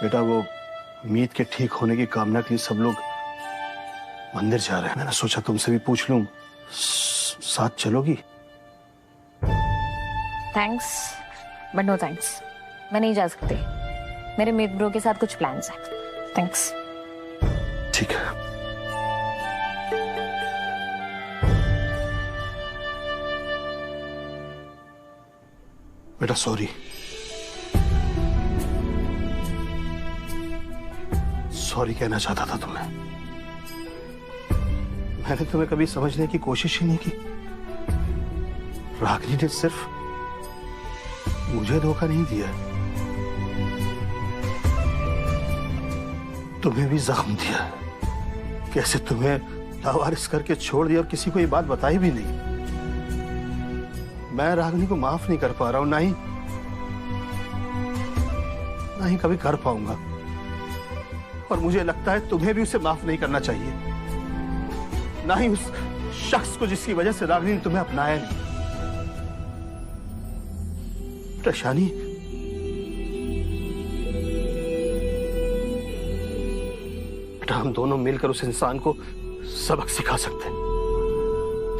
बेटा वो मीत के ठीक होने की कामना के लिए सब लोग मंदिर जा रहे हैं। मैंने सोचा तुमसे भी पूछ लूं, साथ चलोगी? थैंक्स बट नो थैंक्स, मैं नहीं जा सकती। मेरे मीत ब्रो के साथ कुछ प्लान्स हैं। थैंक्स। ठीक है। बेटा सॉरी, सॉरी कहना चाहता था तुम्हें। मैंने तुम्हें कभी समझने की कोशिश ही नहीं की। रागिनी ने सिर्फ मुझे धोखा नहीं दिया, तुम्हें भी जख्म दिया। कैसे तुम्हें लावारिस करके छोड़ दिया और किसी को ये बात बताई भी नहीं। मैं रागिनी को माफ नहीं कर पा रहा हूं, ना ही कभी कर पाऊंगा। और मुझे लगता है तुम्हें भी उसे माफ नहीं करना चाहिए, ना ही उस शख्स को जिसकी वजह से रागिनी ने तुम्हें अपनाया नहीं। शानी, बेटा हम दोनों मिलकर उस इंसान को सबक सिखा सकते हैं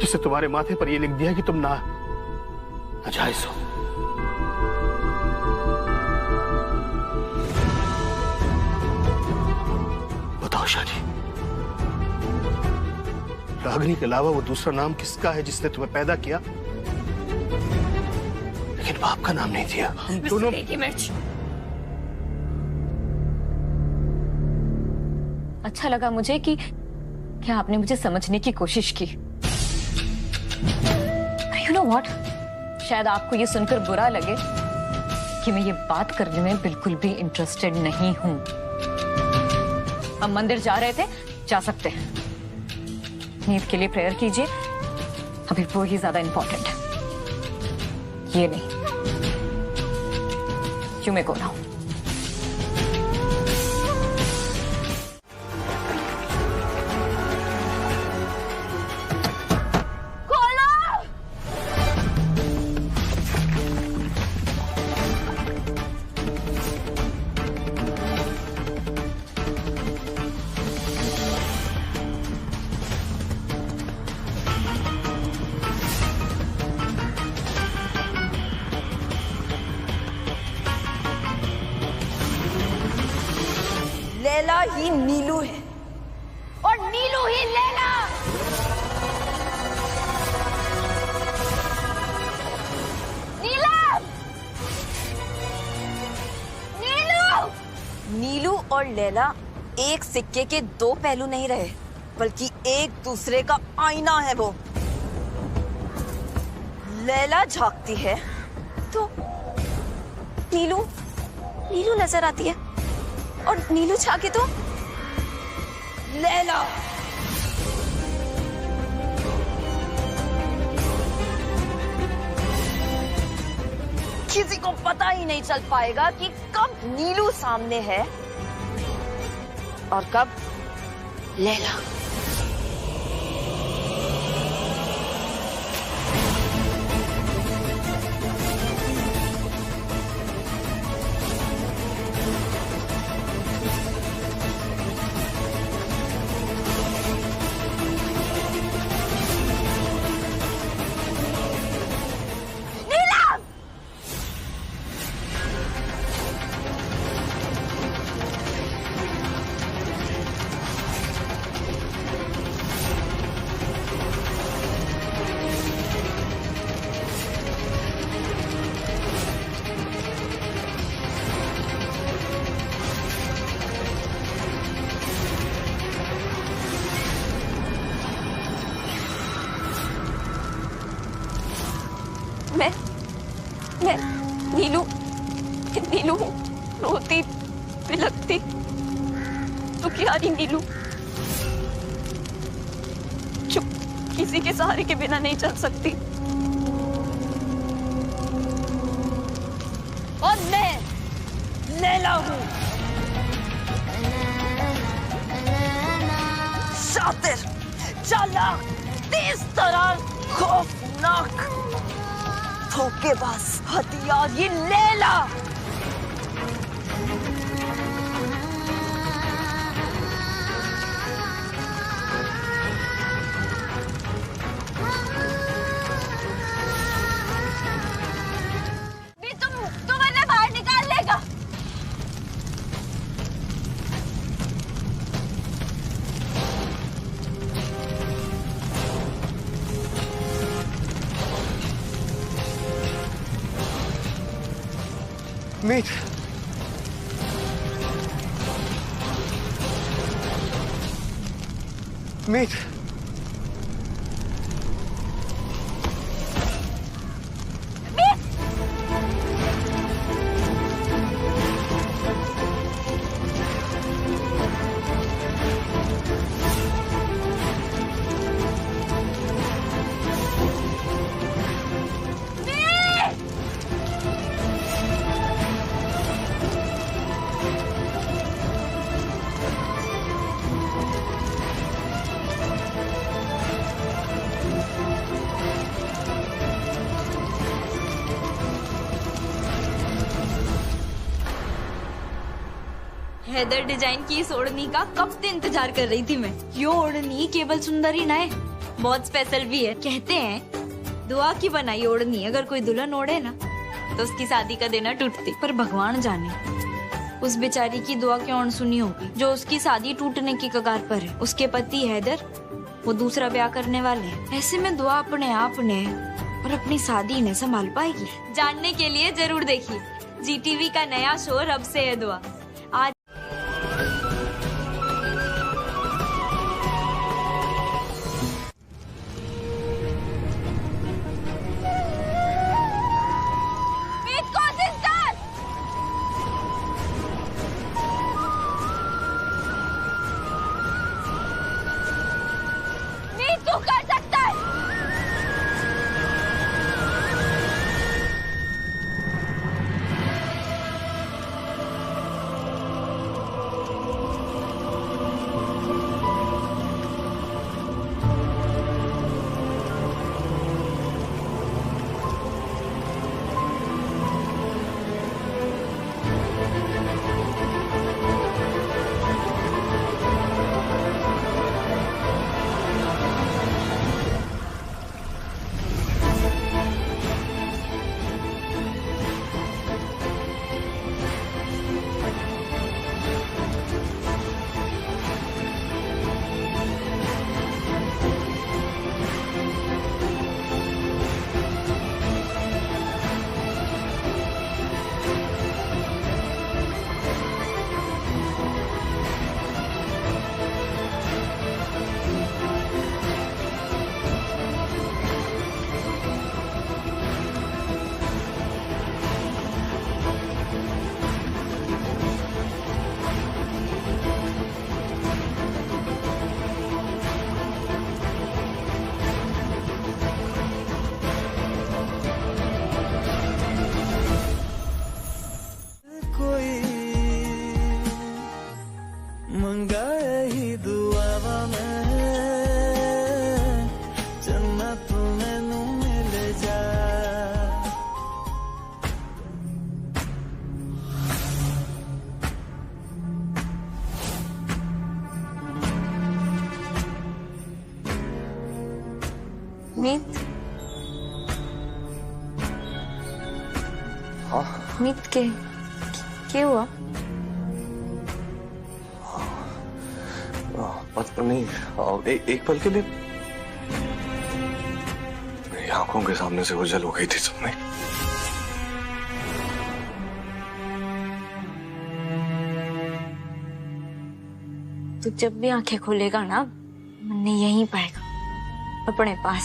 जिससे तुम्हारे माथे पर यह लिख दिया कि तुम नाजायज हो। बताओ शानी, रागिनी के अलावा वो दूसरा नाम किसका है जिसने तुम्हें पैदा किया लेकिन बाप का नाम नहीं दिया? दोनों मिर्च। अच्छा लगा मुझे कि क्या आपने मुझे समझने की कोशिश की। You know what? शायद आपको ये सुनकर बुरा लगे कि मैं ये बात करने में बिल्कुल भी इंटरेस्टेड नहीं हूं। हम मंदिर जा रहे थे, जा सकते हैं। नींद के लिए प्रेयर कीजिए, अभी वो ही ज्यादा इंपॉर्टेंट है, ये नहीं। You may go now. Laila ही नीलू है और नीलू ही लैला। नीलम! नीलू! नीलू और लैला एक सिक्के के दो पहलू नहीं रहे, बल्कि एक दूसरे का आईना है। वो लैला झांकती है तो नीलू नजर आती है, और नीलू झांके तो लैला। किसी को पता ही नहीं चल पाएगा कि कब नीलू सामने है और कब लैला। मैं नीलू रोती बिलखती दुखियारी नीलू, जो किसी के सहारे के बिना नहीं चल सकती। और मैं लैला हूँ, शातिर, चालाक, तेज तरार, खौफनाक, धोखेबाज, हथियार, ये लैला। मीत, मीत, हैदर डिजाइन की इस ओढ़नी का कब से इंतजार कर रही थी मैं। यो ओढ़नी केवल सुंदर ही ना है, बहुत स्पेशल भी है। कहते हैं दुआ की बनाई ओढ़नी अगर कोई दुल्हन ओढ़े ना तो उसकी शादी का देना टूटती। पर भगवान जाने उस बेचारी की दुआ क्यों अनसुनी होगी जो उसकी शादी टूटने की कगार पर है। उसके पति हैदर वो दूसरा ब्याह करने वाले हैं। ऐसे में दुआ अपने आप ने और अपनी शादी ने संभाल पाएगी? जानने के लिए जरूर देखिए जीटीवी का नया शो रब से है दुआ। आज मीत, हाँ मीत के क्या हुआ? पता नहीं, एक पल के लिए मेरी आंखों के सामने से ओझल हो गई थी सबने। तू जब भी आंखें खोलेगा ना मन्ने यहीं पाएगा अपने पास।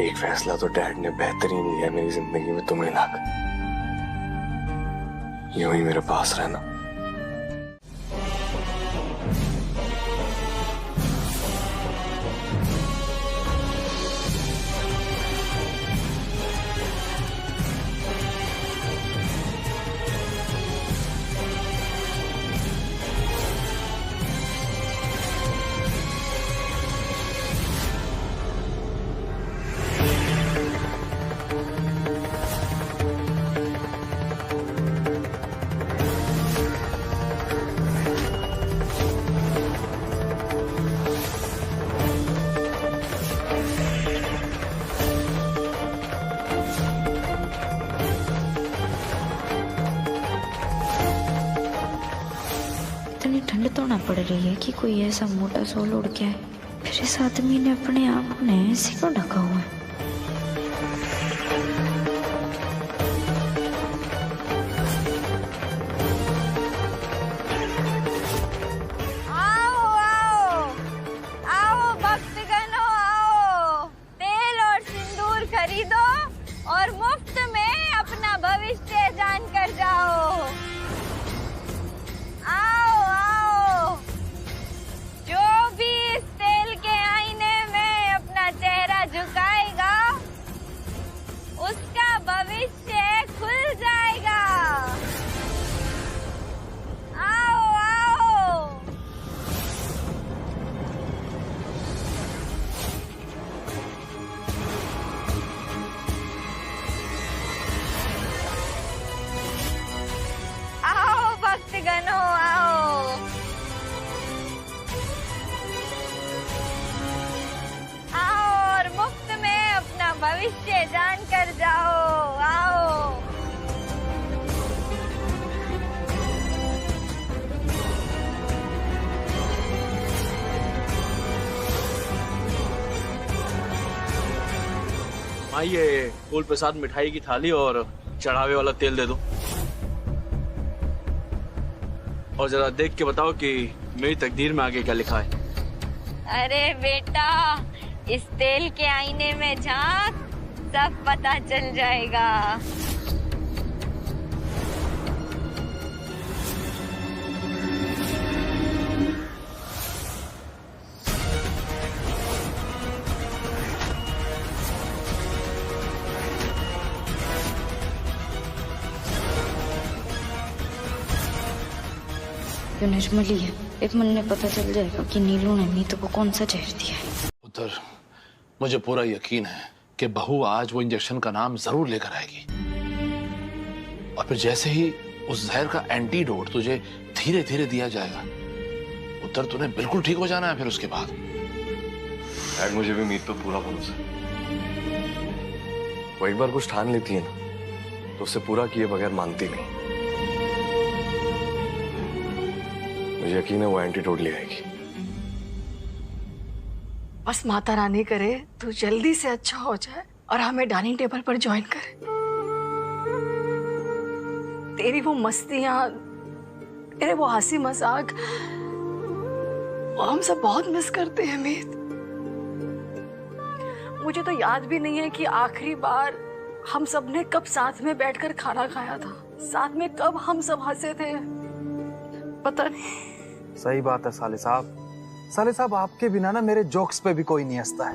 एक फैसला तो डैड ने बेहतरीन लिया मेरी जिंदगी में, तुम्हें लाकर यूं ही मेरे पास रहना। ठंड तो ना पड़ रही है कि कोई ऐसा मोटा सोल उड़ के आए। फिर इस आदमी ने अपने आप ने ऐसे क्यों ढका हुआ है? भविष्य खुल जाएगा। आओ आओ। आओ भक्तगणों आओ। आओ और मुफ्त में अपना भविष्य जान कर जाओ। आओ। माँ ये फूल प्रसाद मिठाई की थाली और चढ़ावे वाला तेल दे दो। और जरा देख के बताओ कि मेरी तकदीर में आगे क्या लिखा है। अरे बेटा, इस तेल के आईने में झांक, सब पता चल जाएगा। जो निर्मली है, एक मन में पता चल जाएगा कि नीलू ने मीतू को कौन सा जहर दिया है। उधर मुझे पूरा यकीन है कि बहू आज वो इंजेक्शन का नाम जरूर लेकर आएगी और फिर जैसे ही उस जहर का एंटीडोट तुझे धीरे धीरे दिया जाएगा, उधर तूने बिल्कुल ठीक हो जाना है। फिर उसके बाद डैड मुझे भी मीत पे पूरा भरोसा है। वो एक बार कुछ ठान लेती है ना तो उससे पूरा किए बगैर मानती नहीं। मुझे यकीन है वो एंटीडोट ले आएगी। बस माता रानी करे तू जल्दी से अच्छा हो जाए और हमें डाइनिंग टेबल पर ज्वाइन करे। तेरी वो मस्तियां, तेरे वो हंसी मजाक, वो हम सब बहुत मिस करते हैं मीत। मुझे तो याद भी नहीं है कि आखिरी बार हम सब ने कब साथ में बैठकर खाना खाया था, साथ में कब हम सब हंसे थे, पता नहीं। सही बात है साले साहब। साले साहब आपके बिना ना मेरे जोक्स पे भी कोई नहीं हंसता है।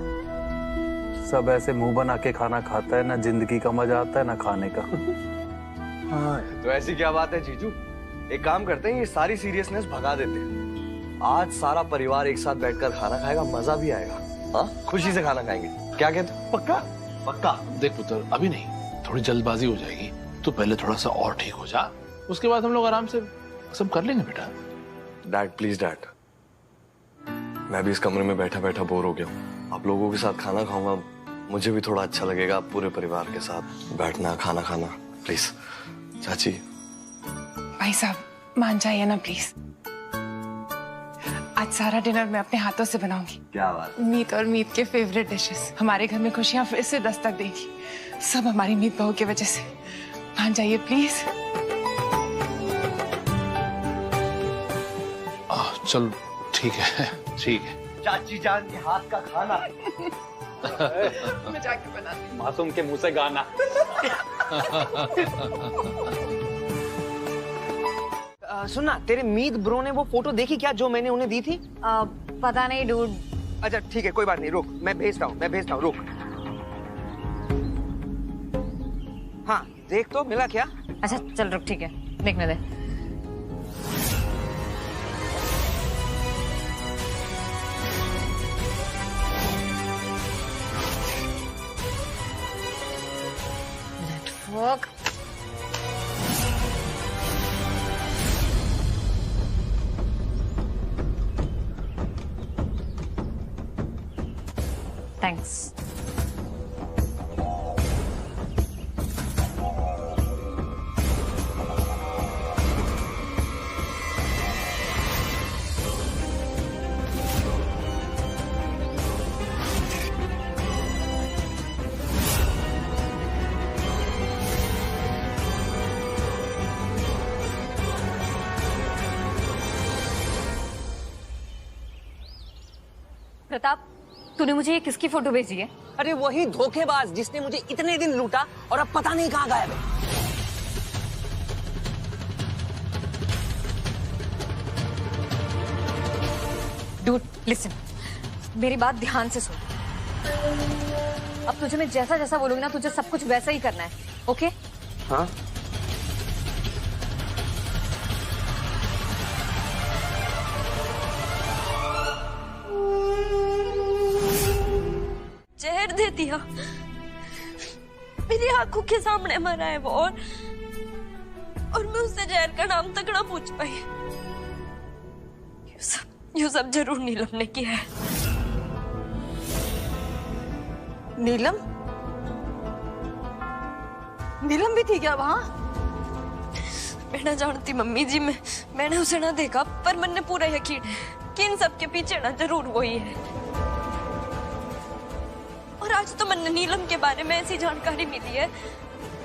सब ऐसे मुंह बना के खाना खाता है, ना जिंदगी का मजा आता है ना खाने का। हाँ तो ऐसी क्या बात है जीजू, एक काम करते हैं, ये सारी सीरियसनेस भगा देते हैं। आज सारा परिवार एक साथ बैठकर खाना खाएगा, मजा भी आएगा। हाँ खुशी से खाना खाएंगे, क्या कहते हो? पक्का? पक्का। देख पुत्र, अभी नहीं, थोड़ी जल्दबाजी हो जाएगी। तू पहले थोड़ा सा और ठीक हो जा, उसके बाद हम लोग आराम से सब कर लेंगे बेटा। डैड प्लीज डैड, मैं भी इस कमरे में बैठा बैठा बोर हो गया हूँ। आप लोगों के साथ खाना खाऊंगा, मुझे भी थोड़ा अच्छा लगेगा। पूरे परिवार के साथ बैठना खाना खाना, प्लीज। चाची भाई साहब मान जाइए ना प्लीज। आज सारा डिनर मैं अपने हाथों से बनाऊंगी। क्या बात। मीत और मीत के फेवरेट डिशेस। हमारे घर में खुशियां फिर से दस्तक देगी, सब हमारी मीत बहू की वजह से। मान जाइए प्लीज। चल ठीक है, ठीक है। चाची जान के हाथ का खाना मैं जाके बनाती हूँ। मासूम के मुंह से गाना। सुनना, तेरे मीत ब्रो ने वो फोटो देखी क्या जो मैंने उन्हें दी थी? पता नहीं डूड। अच्छा ठीक है, कोई बात नहीं, रुक, मैं भेजता हूँ, रुक। हाँ देख तो मिला क्या? अच्छा चल रुक, ठीक है, देखने दे। Network thanks. प्रताप, तूने मुझे ये किसकी फोटो भेजी है? अरे वही धोखेबाज जिसने मुझे इतने दिन लूटा और अब पता नहीं कहाँ गायब है। डूड लिसन, मेरी बात ध्यान से सुन। अब तुझे मैं जैसा जैसा बोलूंगी ना, तुझे सब कुछ वैसा ही करना है। ओके? हाँ जहर दे दिया, मेरी आंखों के सामने मरा है वो, और मैं उससे जहर का नाम तक ना पूछ पाई। ये सब जरूर नीलम ने किया है। नीलम? नीलम भी थी क्या वहां? मैं ना जानती मम्मी जी, मैंने उसे ना देखा, पर मन ने पूरा यकीन है कि इन सब के पीछे ना जरूर वही है। और आज तो मन ने नीलम के बारे में ऐसी जानकारी मिली है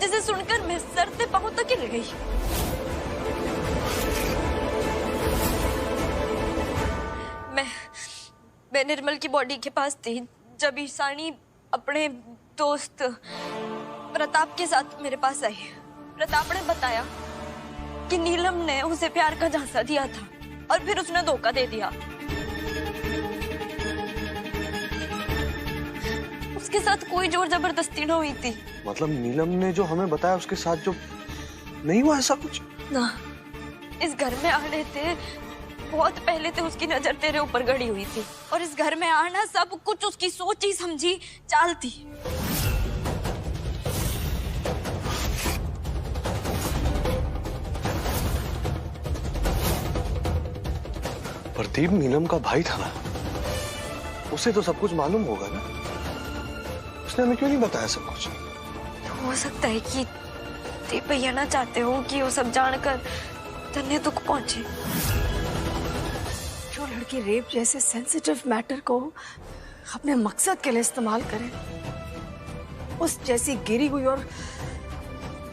जिसे सुनकर मैं सर से पांव तक हिल गई। मैं निर्मल की बॉडी के पास थी जब ईशानी अपने दोस्त प्रताप के साथ मेरे पास आई। प्रताप ने बताया कि नीलम ने उसे प्यार का झांसा दिया था और फिर उसने धोखा दे दिया। उसके साथ कोई जोर जबरदस्ती ना हुई थी। मतलब नीलम ने जो हमें बताया उसके साथ जो नहीं हुआ ऐसा कुछ? ना, इस घर में आने थे बहुत पहले से उसकी नजर तेरे ऊपर गड़ी हुई थी, और इस घर में आना सब कुछ उसकी सोची समझी चाल थी। प्रदीप नीलम का भाई था ना, उसे तो सब कुछ मालूम होगा ना, उसने हमें क्यों नहीं बताया सब कुछ? हो सकता है कि दीप भैया ना चाहते हो कि वो सब जानकर तन्ने दुख पहुंचे। जो लड़की रेप जैसे सेंसिटिव मैटर को अपने मकसद के लिए इस्तेमाल करे, उस जैसी गिरी हुई और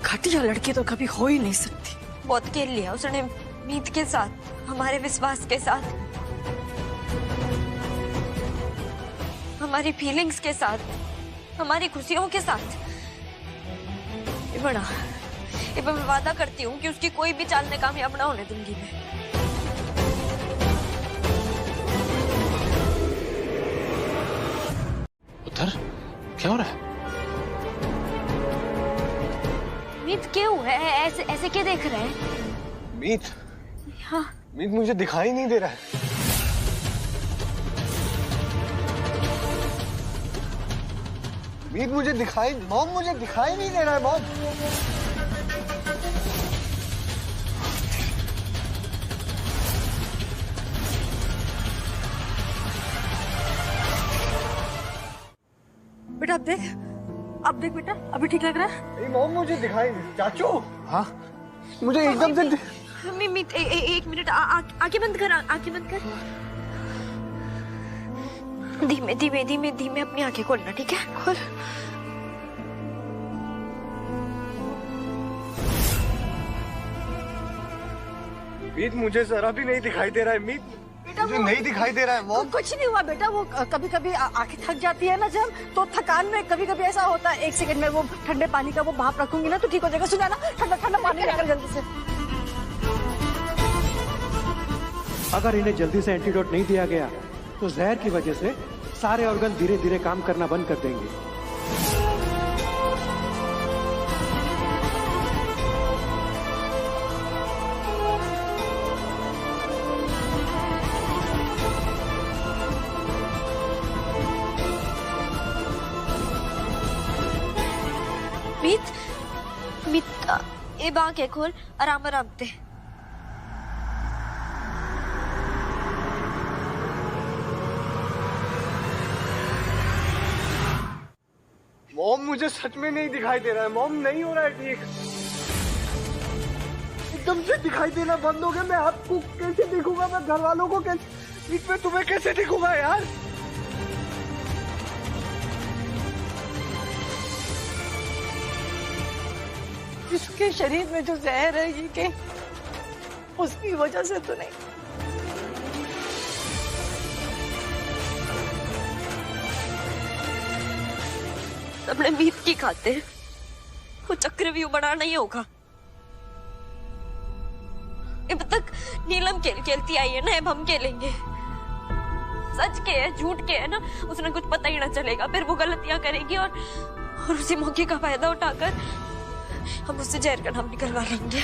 घटिया लड़की तो कभी हो ही नहीं सकती। बहुत खेल लिया उसने मीत के साथ, हमारे विश्वास के साथ, हमारी फीलिंग्स के साथ, हमारी खुशियों के साथ। ये बड़ा, ये मैं वादा करती हूँ कि उसकी कोई भी चाल में कामयाब ना होने दूंगी मैं। उधर क्या हो रहा है? मीत क्या हुआ है? ऐसे क्या देख रहे हैं? मीत? हाँ। मीत मुझे दिखाई नहीं दे रहा है। मीत मुझे दिखाई नहीं दे रहा है मॉम। बेटा अब देख बेटा, अभी ठीक लग रहा है? नहीं मॉम, मुझे दिखाई नहीं। चाचू, हाँ मुझे एकदम से मीत एक मिनट, आंखें बंद कर, आंखें बंद कर। धीमे धीमे धीमे धीमे अपनी आंखें खोलना, ठीक है? खोल। मीत मुझे जरा भी नहीं दिखाई दे रहा है। मीत मुझे नहीं दिखाई दे रहा है मॉम। कुछ नहीं हुआ बेटा, वो कभी कभी आंखें थक जाती है ना जब, तो थकान में कभी कभी ऐसा होता है। 1 सेकंड में वो ठंडे पानी का वो भाप रखूंगी ना तो ठीक हो जाएगा। सुना ना, ठंडा ठंडा पानी लेकर जल्दी से। अगर इन्हें जल्दी से एंटीडोट नहीं दिया गया तो जहर की वजह से सारे ऑर्गन धीरे धीरे काम करना बंद कर देंगे। मीत ये आंखें खोल, आराम आराम से। मॉम मुझे सच में नहीं दिखाई दे रहा है। मॉम नहीं हो रहा है ठीक, एकदम से दिखाई देना बंद हो गया। मैं आपको कैसे दिखूंगा? मैं घर वालों को कैसे, मैं तुम्हें कैसे दिखूंगा यार? इसके शरीर में जो जहर है ये के उसकी वजह से तो नहीं। अपने मीत की खातिर वो चक्रव्यूह बनाना ही होगा। अब तक नीलम खेलती आई है ना, अब हम खेलेंगे। सच के है झूठ के है ना, उसने कुछ पता ही ना चलेगा। फिर वो गलतियां करेगी और उसी मौके का फायदा उठाकर हम उससे जहर का नाम निकलवा लेंगे।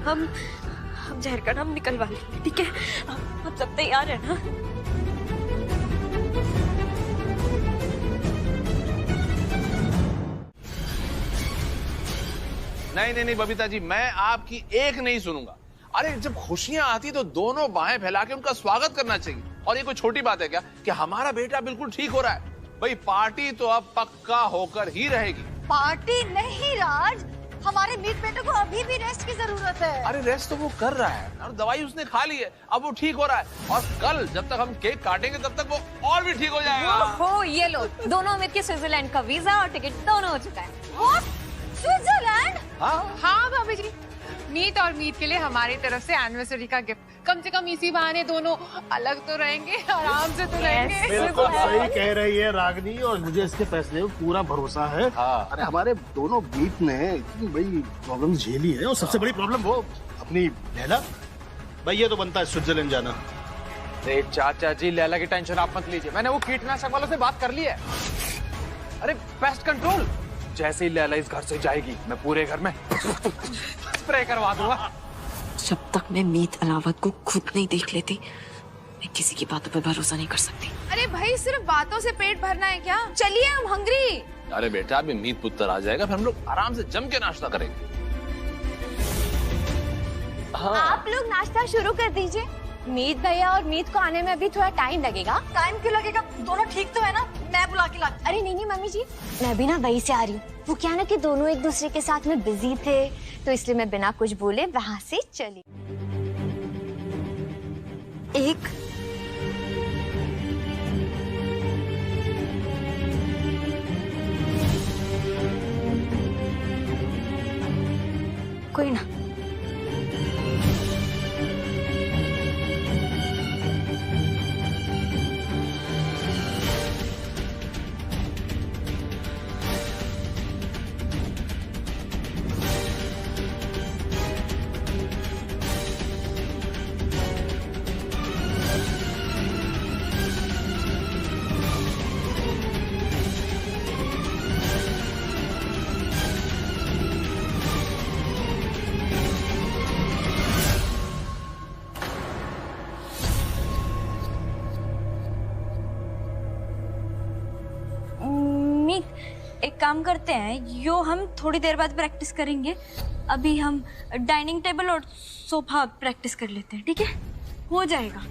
हम जहर का नाम निकलवा लेंगे, ठीक है? हम सब तैयार है ना? नहीं बबीता जी, मैं आपकी एक नहीं सुनूंगा। अरे जब खुशियां आती तो दोनों बाहें फैला के उनका स्वागत करना चाहिए। और ये कोई छोटी बात है क्या कि हमारा बेटा बिल्कुल ठीक हो रहा है? भाई पार्टी तो अब पक्का होकर ही रहेगी। पार्टी नहीं राज, हमारे मीत बेटे को अभी भी रेस्ट की जरूरत है। अरे रेस्ट तो वो कर रहा है और दवाई उसने खा ली है, अब वो ठीक हो रहा है। और कल जब तक हम केक काटेंगे तब तक वो और भी ठीक हो जाएगा। हो ये लो, दोनों अमित के स्विट्जरलैंड का वीजा और टिकट दोनों हो चुका है। What? स्विट्जरलैंड? हाँ भाभी जी, मीत और मीत के लिए हमारी तरफ से एनिवर्सरी का गिफ्ट। कम से कम इसी बहाने दोनों अलग तो रहेंगे, आराम से तो रहेंगे। बिल्कुल सही कह रही है रागनी, और मुझे इसके फैसले में पूरा भरोसा है। हाँ। अरे हमारे दोनों मीत ने इतनी बड़ी प्रॉब्लम झेली है, और सबसे बड़ी प्रॉब्लम वो अपनी लैला। भाई ये तो बनता है स्विट्जरलैंड जाना। अरे चाचा जी, लैला की टेंशन आप मत लीजिए, मैंने वो कीटनाशक वालों से बात कर ली है। अरे पेस्ट कंट्रोल, जैसे ही लैला इस घर से जाएगी मैं पूरे घर में स्प्रे करवा दूंगा। जब तक मैं मीत अलावत को खुद नहीं देख लेती, मैं किसी की बातों पे भरोसा नहीं कर सकती। अरे भाई, सिर्फ बातों से पेट भरना है क्या? चलिए, हम हंग्री। अरे बेटा, अभी मीत पुत्र आ जाएगा, फिर हम लोग आराम से जम के नाश्ता करेंगे। हाँ। आप लोग नाश्ता शुरू कर दीजिए। मीत भैया और मीत को आने में अभी थोड़ा टाइम लगेगा। टाइम क्यों लगेगा? दोनों ठीक तो है ना? मैं बुला के लाती। अरे नहीं मम्मी जी, मैं भी ना वहीं से आ रही हूँ। वो क्या ना कि दोनों एक दूसरे के साथ में बिजी थे, तो इसलिए मैं बिना कुछ बोले वहाँ से चली। एक कोई ना। एक काम करते हैं, यो हम थोड़ी देर बाद प्रैक्टिस करेंगे। अभी हम डाइनिंग टेबल और सोफा प्रैक्टिस कर लेते हैं, ठीक है? हो जाएगा।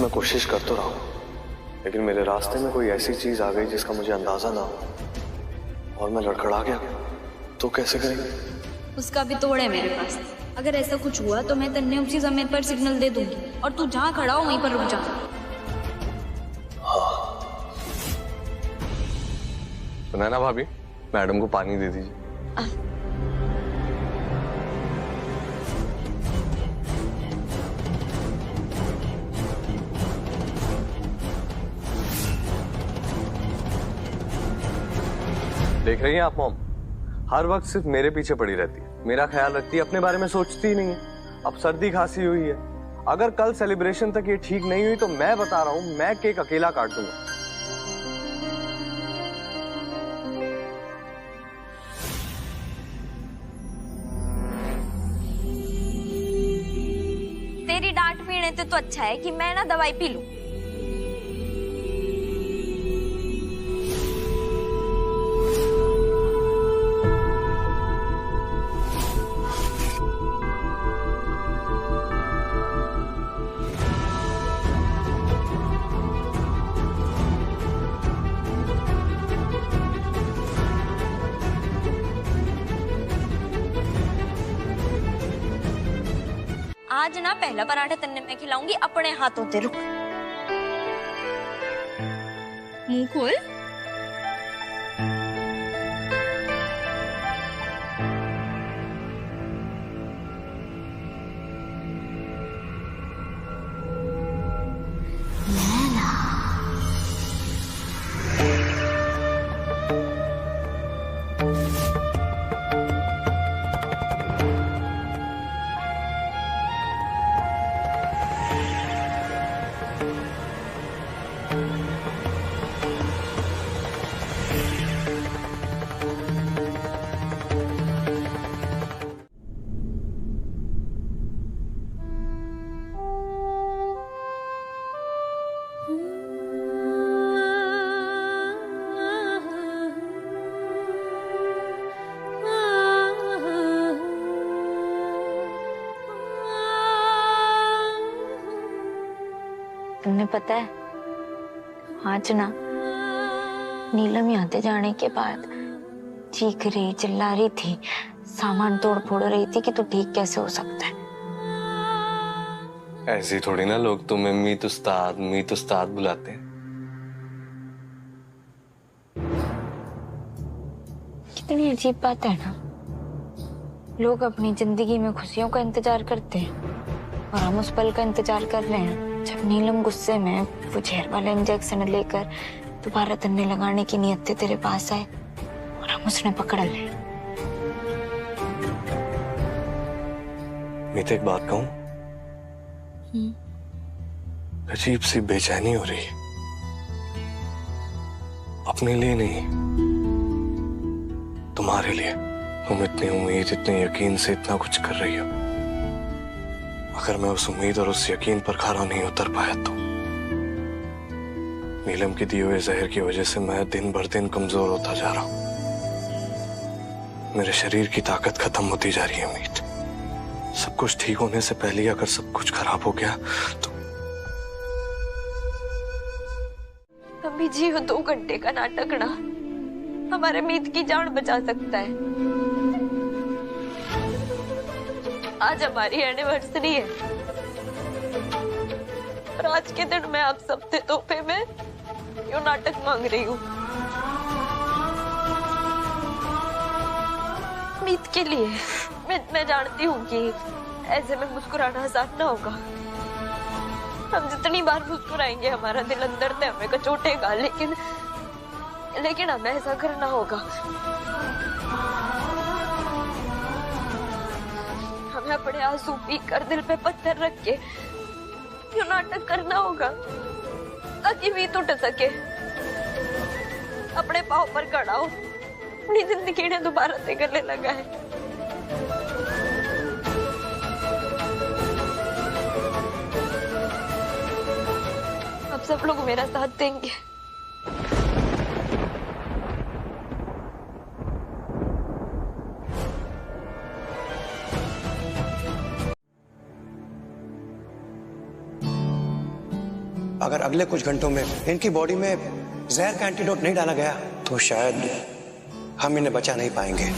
मैं कोशिश कर तो रहा हूँ, लेकिन मेरे रास्ते में कोई ऐसी चीज आ गई जिसका मुझे अंदाजा ना हो और मैं लड़खड़ा गया, तो कैसे करेंगे? उसका भी तोड़ है मेरे पास। अगर ऐसा कुछ हुआ तो मैं तन्ने उसी समय पर सिग्नल दे दूंगी और तू जहाँ खड़ा हो वहीं पर रुक जा। सुनैना भाभी, मैडम को पानी दे दीजिए। देख रही हैं आप मॉम, हर वक्त सिर्फ मेरे पीछे पड़ी रहती है, मेरा ख्याल रखती है, अपने बारे में सोचती ही नहीं है। अब सर्दी खांसी हुई है, अगर कल सेलिब्रेशन तक ये ठीक नहीं हुई तो मैं बता रहा हूं, मैं केक अकेला काट दूंगा। तेरी डांट पीने से तो अच्छा है कि मैं ना दवाई पी लूं। आज ना पहला पराठा तन्ने मैं खिलाऊंगी अपने हाथों से। रुक, मुंह खोल। तुमने पता है आज ना नीलम यहाँ से जाने के बाद चीख रही चिल्ला रही थी, सामान तोड़ फोड़ रही थी कि तू ठीक कैसे हो सकता है। ऐसी थोड़ी ना लोग तुम्हें मीत उस्ताद बुलाते हैं। कितनी अजीब बात है ना, लोग अपनी जिंदगी में खुशियों का इंतजार करते हैं और हम उस पल का इंतजार कर रहे हैं जब नीलम गुस्से में वो जहर वाला इंजेक्शन लेकर दोबारा तन्ने लगाने की नियत से तेरे पास आए और हम उसने पकड़ ले। मीत एक बात कहूं, अजीब सी बेचैनी हो रही है। अपने लिए नहीं, तुम्हारे लिए। तुम इतनी उम्मीद इतने यकीन से इतना कुछ कर रही हो, अगर मैं उस उम्मीद और उस यकीन पर खरा नहीं उतर पाया तो नीलम के दिए हुए जहर की वजह से मैं दिन भर दिन कमजोर होता जा रहा हूं। मेरे शरीर की ताकत खत्म होती जा रही है मीत। सब कुछ ठीक होने से पहले अगर सब कुछ खराब हो गया तो अभी जी 2 घंटे का नाटक ना हमारे मीत की जान बचा सकता है। आज हमारी एनिवर्सरी है और आज के दिन मैं आप सबसे तोहफे में यूं नाटक मांग रही हूँ मीत के लिए। मैं जानती हूँ कि ऐसे में मुस्कुराना आसान ना होगा। हम जितनी बार मुस्कुराएंगे हमारा दिल अंदर से हमें कचोटेगा, लेकिन हमें ऐसा करना होगा। हमें अपने आंसू पीकर दिल पे पत्थर रख के क्यों नाटक करना होगा ताकि मीत उठ सके, अपने पाँव पर खड़ा हो, अपनी जिंदगी ने दोबारा से गले लगाए। आप सब लोग मेरा साथ देंगे। अगर अगले कुछ घंटों में इनकी बॉडी में जहर का एंटीडोट नहीं डाला गया तो शायद हम इन्हें बचा नहीं पाएंगे।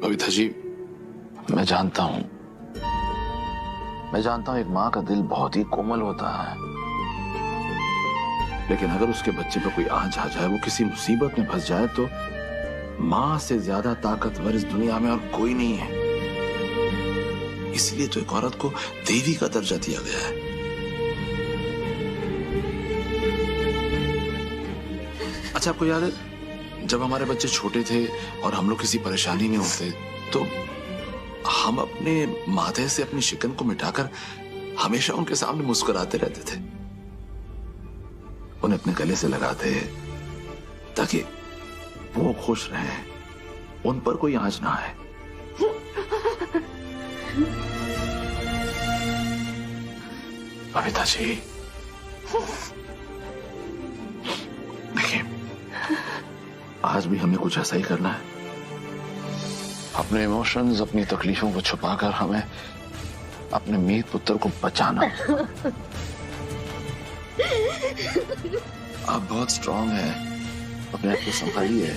बबीता जी, मैं जानता हूं एक माँ का दिल बहुत ही कोमल होता है, लेकिन अगर उसके बच्चे पर कोई आंच आ जाए, वो किसी मुसीबत में फंस जाए, तो माँ से ज्यादा ताकतवर इस दुनिया में और कोई नहीं है। इसलिए तो एक औरत को देवी का दर्जा दिया गया है। अच्छा, आपको याद है जब हमारे बच्चे छोटे थे और हम लोग किसी परेशानी में होते तो हम अपने माथे से अपनी शिकन को मिटाकर हमेशा उनके सामने मुस्कुराते रहते थे, उन्हें अपने गले से लगाते ताकि वो खुश रहें, उन पर कोई आंच ना आए। बबीता जी, देखिए, आज भी हमें कुछ ऐसा ही करना है। अपने इमोशंस, अपनी तकलीफों को छुपाकर हमें अपने मीत पुत्र को बचाना। आप बहुत स्ट्रांग हैं, अपने आप को संभालिए।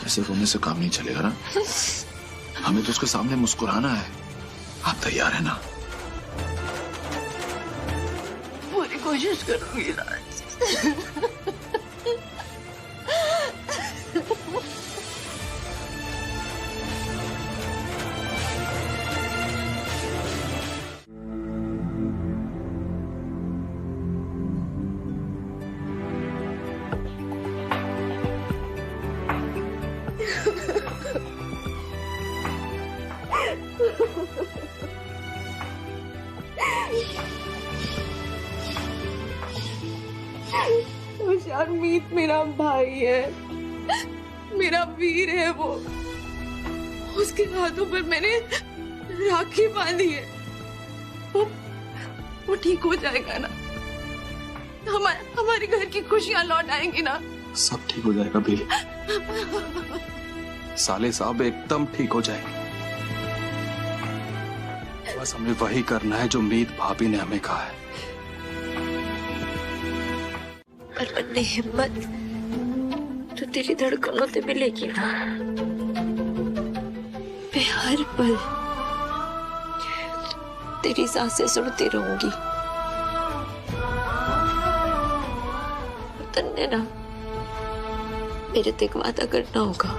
ऐसे रोने से काम नहीं चलेगा ना, हमें तो उसके सामने मुस्कुराना है। आप तैयार है ना? पूरी कोशिश करूंगी राज। यार मीत मेरा भाई है, मेरा वीर है वो। उसके हाथों पर मैंने राखी बांधी है। वो ठीक हो जाएगा ना? हमारे घर की खुशियां लौट आएंगी ना? सब ठीक हो जाएगा भी। साले साहब एकदम ठीक हो जाएंगे। बस हमें वही करना है जो मीत भाभी ने हमें कहा है। पर अन्ने हिम्मत तो तेरी धड़कनों से मिलेगी ना। मैं हर पल तेरी सांसें सुनती रहूंगी। तन्ने ना मेरे से एक वादा करना होगा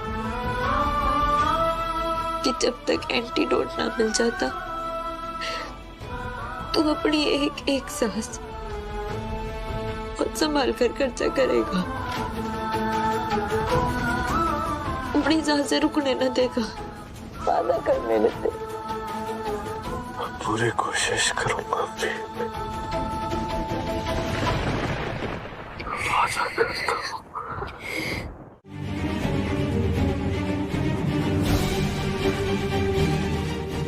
कि जब तक एंटीडोट ना मिल जाता तू अपनी एक एक सांस खुद संभाल कर खर्चा करेगा, अपनी सांसें रुकने न देगा। वादा करने न दे। पूरी कोशिश करूंगा भी। वादा करता हूं।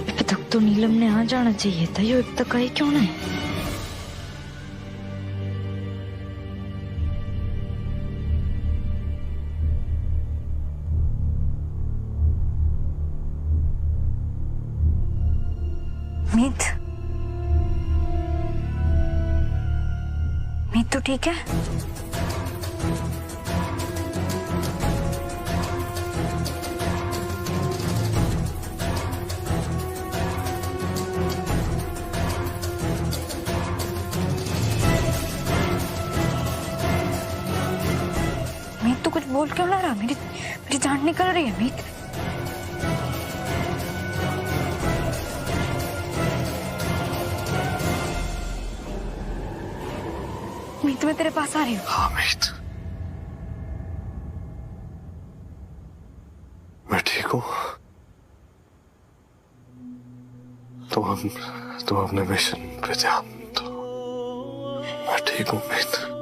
अब तक तो नीलम ने आ जाना चाहिए था, ये अब तक आई क्यों नहीं? मीत, मीत तो ठीक है? मीत तो कुछ बोल क्यों ना रहा? मेरी जान निकल रही है मीत। मीत, मैं तेरे पास आ रही हूँ। हाँ मीत, मैं ठीक हूँ। तुम अपने मिशन पे ध्यान दो। मैं ठीक हूँ मीत।